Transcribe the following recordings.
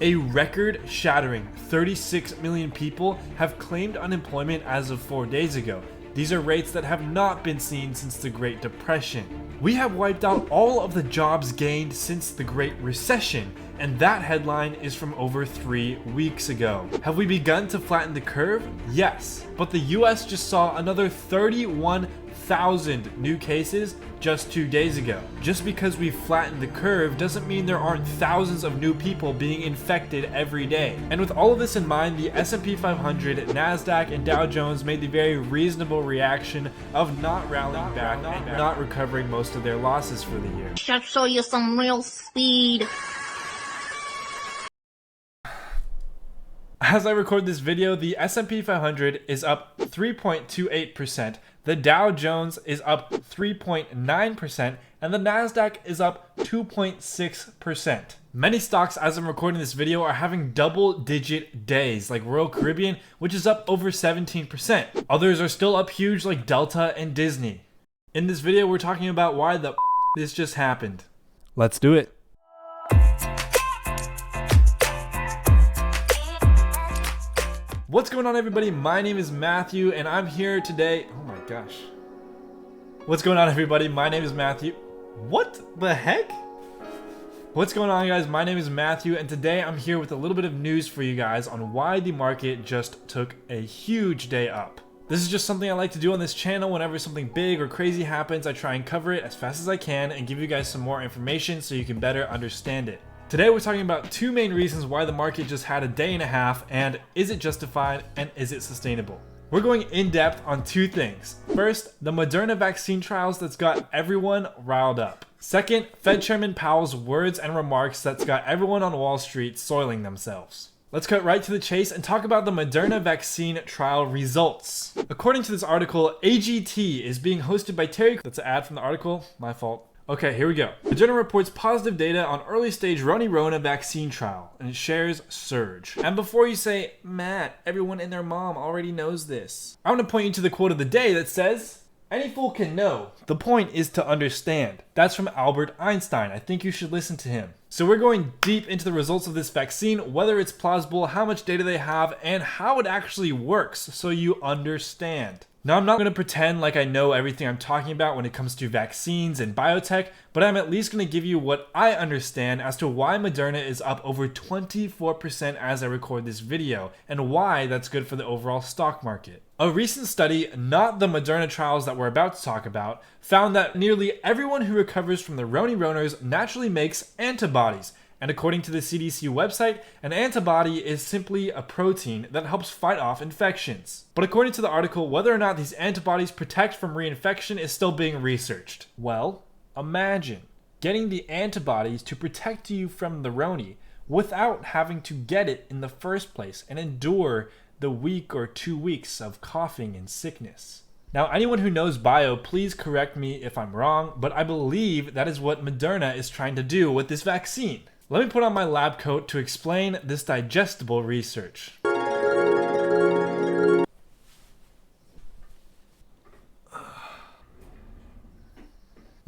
A record-shattering 36 million people have claimed unemployment as of 4 days ago. These are rates that have not been seen since the Great Depression. We have wiped out all of the jobs gained since the Great Recession, and that headline is from over 3 weeks ago. Have we begun to flatten the curve? Yes, but the US just saw another 31,000 new cases just 2 days ago. Just because we've flattened the curve doesn't mean there aren't thousands of new people being infected every day. And with all of this in mind, the S&P 500, NASDAQ, and Dow Jones made the very reasonable reaction of not rallying back and not recovering most of their losses for the year. Should show you some real speed. As I record this video, the S&P 500 is up 3.28%, the Dow Jones is up 3.9%, and the NASDAQ is up 2.6%. Many stocks as I'm recording this video are having double-digit days, like Royal Caribbean, which is up over 17%. Others are still up huge, like Delta and Disney. In this video, we're talking about why the this just happened. Let's do it. What's going on, everybody? My name is Matthew and I'm here today. Oh my gosh. What's going on, everybody? My name is Matthew. What the heck? What's going on, guys? My name is Matthew and today I'm here with a little bit of news for you guys on why the market just took a huge day up. This is just something I like to do on this channel. Whenever something big or crazy happens, I try and cover it as fast as I can and give you guys some more information so you can better understand it. Today we're talking about two main reasons why the market just had a day and a half, and is it justified and is it sustainable? We're going in depth on two things. First, the Moderna vaccine trials that's got everyone riled up. Second, Fed Chairman Powell's words and remarks that's got everyone on Wall Street soiling themselves. Let's cut right to the chase and talk about the Moderna vaccine trial results. According to this article, AGT is being hosted by Terry. That's an ad from the article, my fault. Okay, here we go. Moderna reports positive data on early stage Rona vaccine trial, and it shares surge. And before you say, Matt, everyone and their mom already knows this, I want to point you to the quote of the day that says, "Any fool can know. The point is to understand." That's from Albert Einstein. I think you should listen to him. So we're going deep into the results of this vaccine, whether it's plausible, how much data they have, and how it actually works, so you understand. Now, I'm not going to pretend like I know everything I'm talking about when it comes to vaccines and biotech, but I'm at least going to give you what I understand as to why Moderna is up over 24% as I record this video, and why that's good for the overall stock market. A recent study, not the Moderna trials that we're about to talk about, found that nearly everyone who recovers from the Roners naturally makes antibodies. And according to the CDC website, an antibody is simply a protein that helps fight off infections. But according to the article, whether or not these antibodies protect from reinfection is still being researched. Well, imagine getting the antibodies to protect you from the Roni without having to get it in the first place and endure the week or 2 weeks of coughing and sickness. Now, anyone who knows bio, please correct me if I'm wrong, but I believe that is what Moderna is trying to do with this vaccine. Let me put on my lab coat to explain this digestible research.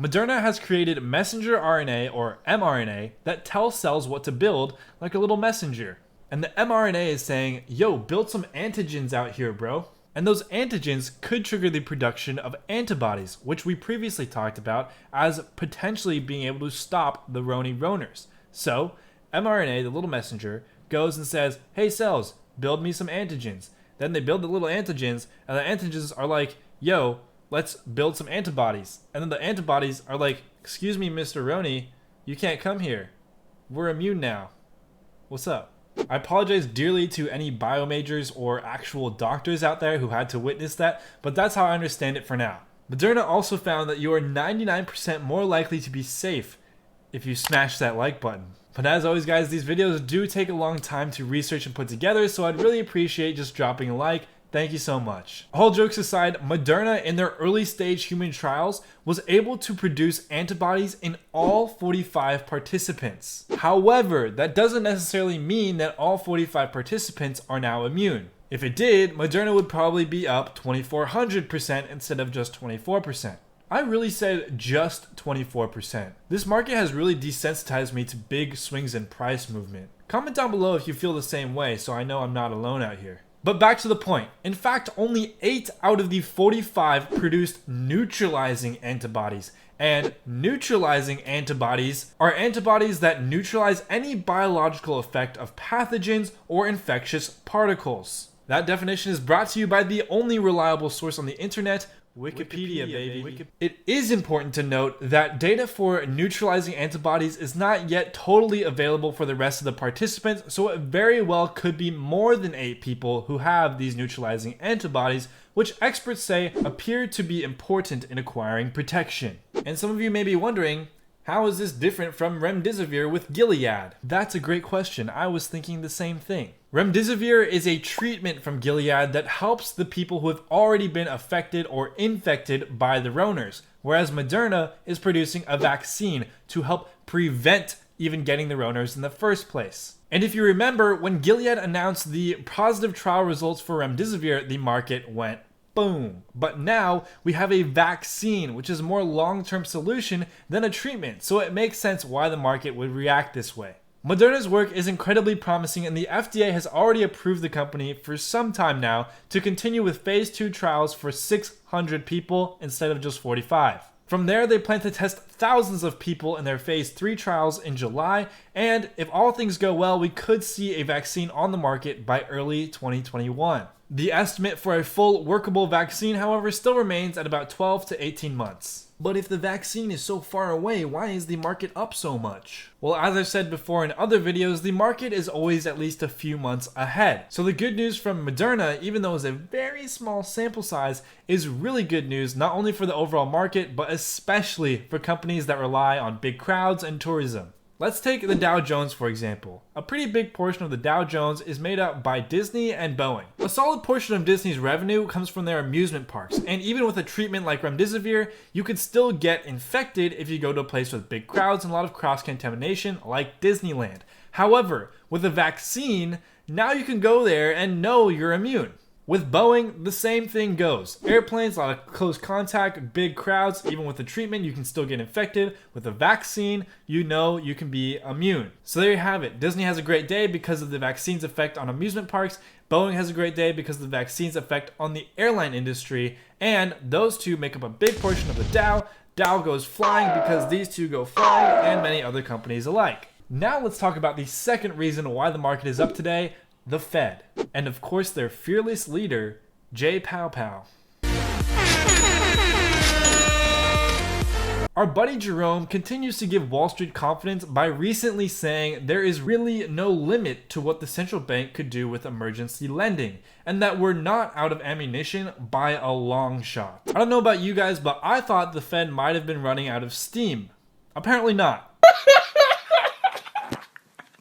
Moderna has created messenger RNA, or mRNA, that tells cells what to build like a little messenger. And the mRNA is saying, yo, build some antigens out here, bro. And those antigens could trigger the production of antibodies, which we previously talked about as potentially being able to stop the Roners. So, mRNA, the little messenger, goes and says, hey cells, build me some antigens. Then they build the little antigens, and the antigens are like, yo, let's build some antibodies. And then the antibodies are like, excuse me, Mr. Roni, you can't come here. We're immune now. What's up? I apologize dearly to any bio majors or actual doctors out there who had to witness that, but that's how I understand it for now. Moderna also found that you are 99% more likely to be safe if you smash that like button. But as always, guys, these videos do take a long time to research and put together, so I'd really appreciate just dropping a like. Thank you so much. All jokes aside, Moderna in their early stage human trials was able to produce antibodies in all 45 participants. However, that doesn't necessarily mean that all 45 participants are now immune. If it did, Moderna would probably be up 2,400% instead of just 24%. I really said just 24%. This market has really desensitized me to big swings in price movement. Comment down below if you feel the same way so I know I'm not alone out here. But back to the point. In fact, only 8 out of the 45 produced neutralizing antibodies. And neutralizing antibodies are antibodies that neutralize any biological effect of pathogens or infectious particles. That definition is brought to you by the only reliable source on the internet, Wikipedia, baby. It is important to note that data for neutralizing antibodies is not yet totally available for the rest of the participants, so it very well could be more than 8 people who have these neutralizing antibodies, which experts say appear to be important in acquiring protection. And some of you may be wondering, how is this different from remdesivir with Gilead? That's a great question. I was thinking the same thing. Remdesivir is a treatment from Gilead that helps the people who have already been affected or infected by the Roners, whereas Moderna is producing a vaccine to help prevent even getting the Roners in the first place. And if you remember, when Gilead announced the positive trial results for remdesivir, the market went boom. But now we have a vaccine, which is a more long-term solution than a treatment, so it makes sense why the market would react this way. Moderna's work is incredibly promising, and the FDA has already approved the company for some time now to continue with phase 2 trials for 600 people instead of just 45. From there, they plan to test thousands of people in their phase 3 trials in July, and if all things go well, we could see a vaccine on the market by early 2021. The estimate for a full workable vaccine, however, still remains at about 12 to 18 months. But if the vaccine is so far away, why is the market up so much? Well, as I've said before in other videos, the market is always at least a few months ahead. So the good news from Moderna, even though it's a very small sample size, is really good news not only for the overall market, but especially for companies that rely on big crowds and tourism. Let's take the Dow Jones for example. A pretty big portion of the Dow Jones is made up by Disney and Boeing. A solid portion of Disney's revenue comes from their amusement parks, and even with a treatment like remdesivir, you could still get infected if you go to a place with big crowds and a lot of cross-contamination like Disneyland. However, with a vaccine, now you can go there and know you're immune. With Boeing, the same thing goes. Airplanes, a lot of close contact, big crowds, even with the treatment, you can still get infected. With a vaccine, you know you can be immune. So there you have it. Disney has a great day because of the vaccine's effect on amusement parks. Boeing has a great day because of the vaccine's effect on the airline industry. And those two make up a big portion of the Dow. Dow goes flying because these two go flying, and many other companies alike. Now let's talk about the second reason why the market is up today. The Fed, and of course their fearless leader, Jerome Powell. Our buddy Jerome continues to give Wall Street confidence by recently saying there is really no limit to what the central bank could do with emergency lending, and that we're not out of ammunition by a long shot. I don't know about you guys, but I thought the Fed might have been running out of steam. Apparently not.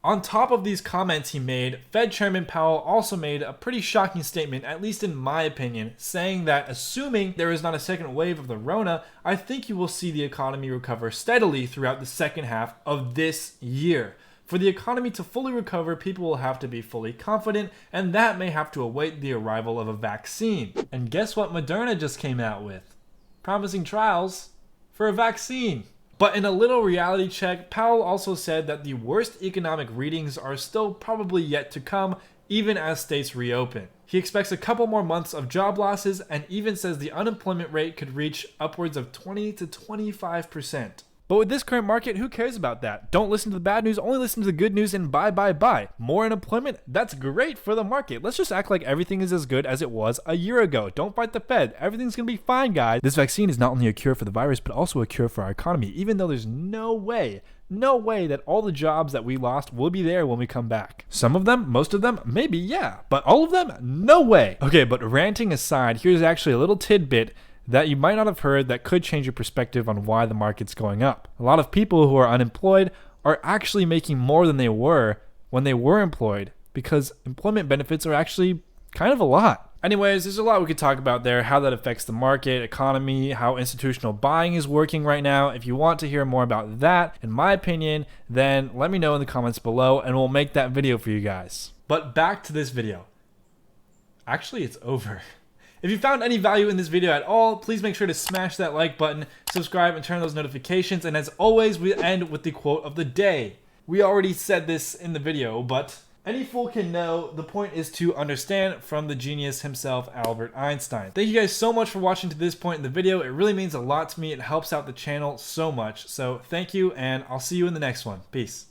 On top of these comments he made, Fed Chairman Powell also made a pretty shocking statement, at least in my opinion, saying that assuming there is not a second wave of the Rona, I think you will see the economy recover steadily throughout the second half of this year. For the economy to fully recover, people will have to be fully confident, and that may have to await the arrival of a vaccine. And guess what Moderna just came out with? Promising trials for a vaccine. But in a little reality check, Powell also said that the worst economic readings are still probably yet to come, even as states reopen. He expects a couple more months of job losses and even says the unemployment rate could reach upwards of 20 to 25%. But with this current market, who cares about that? Don't listen to the bad news, only listen to the good news, and buy. More unemployment? That's great for the market. Let's just act like everything is as good as it was a year ago. Don't fight the Fed. Everything's gonna be fine, guys. This vaccine is not only a cure for the virus, but also a cure for our economy, even though there's no way that all the jobs that we lost will be there when we come back. Some of them, most of them, maybe, yeah. But all of them, no way. Okay, but ranting aside, here's actually a little tidbit that you might not have heard that could change your perspective on why the market's going up. A lot of people who are unemployed are actually making more than they were when they were employed because employment benefits are actually kind of a lot. Anyways, there's a lot we could talk about there, how that affects the market, economy, how institutional buying is working right now. If you want to hear more about that, in my opinion, then let me know in the comments below and we'll make that video for you guys. But back to this video. Actually, it's over. If you found any value in this video at all, please make sure to smash that like button, subscribe, and turn on those notifications. And as always, we end with the quote of the day. We already said this in the video, but any fool can know the point is to understand from the genius himself, Albert Einstein. Thank you guys so much for watching to this point in the video. It really means a lot to me. It helps out the channel so much. So thank you, and I'll see you in the next one. Peace.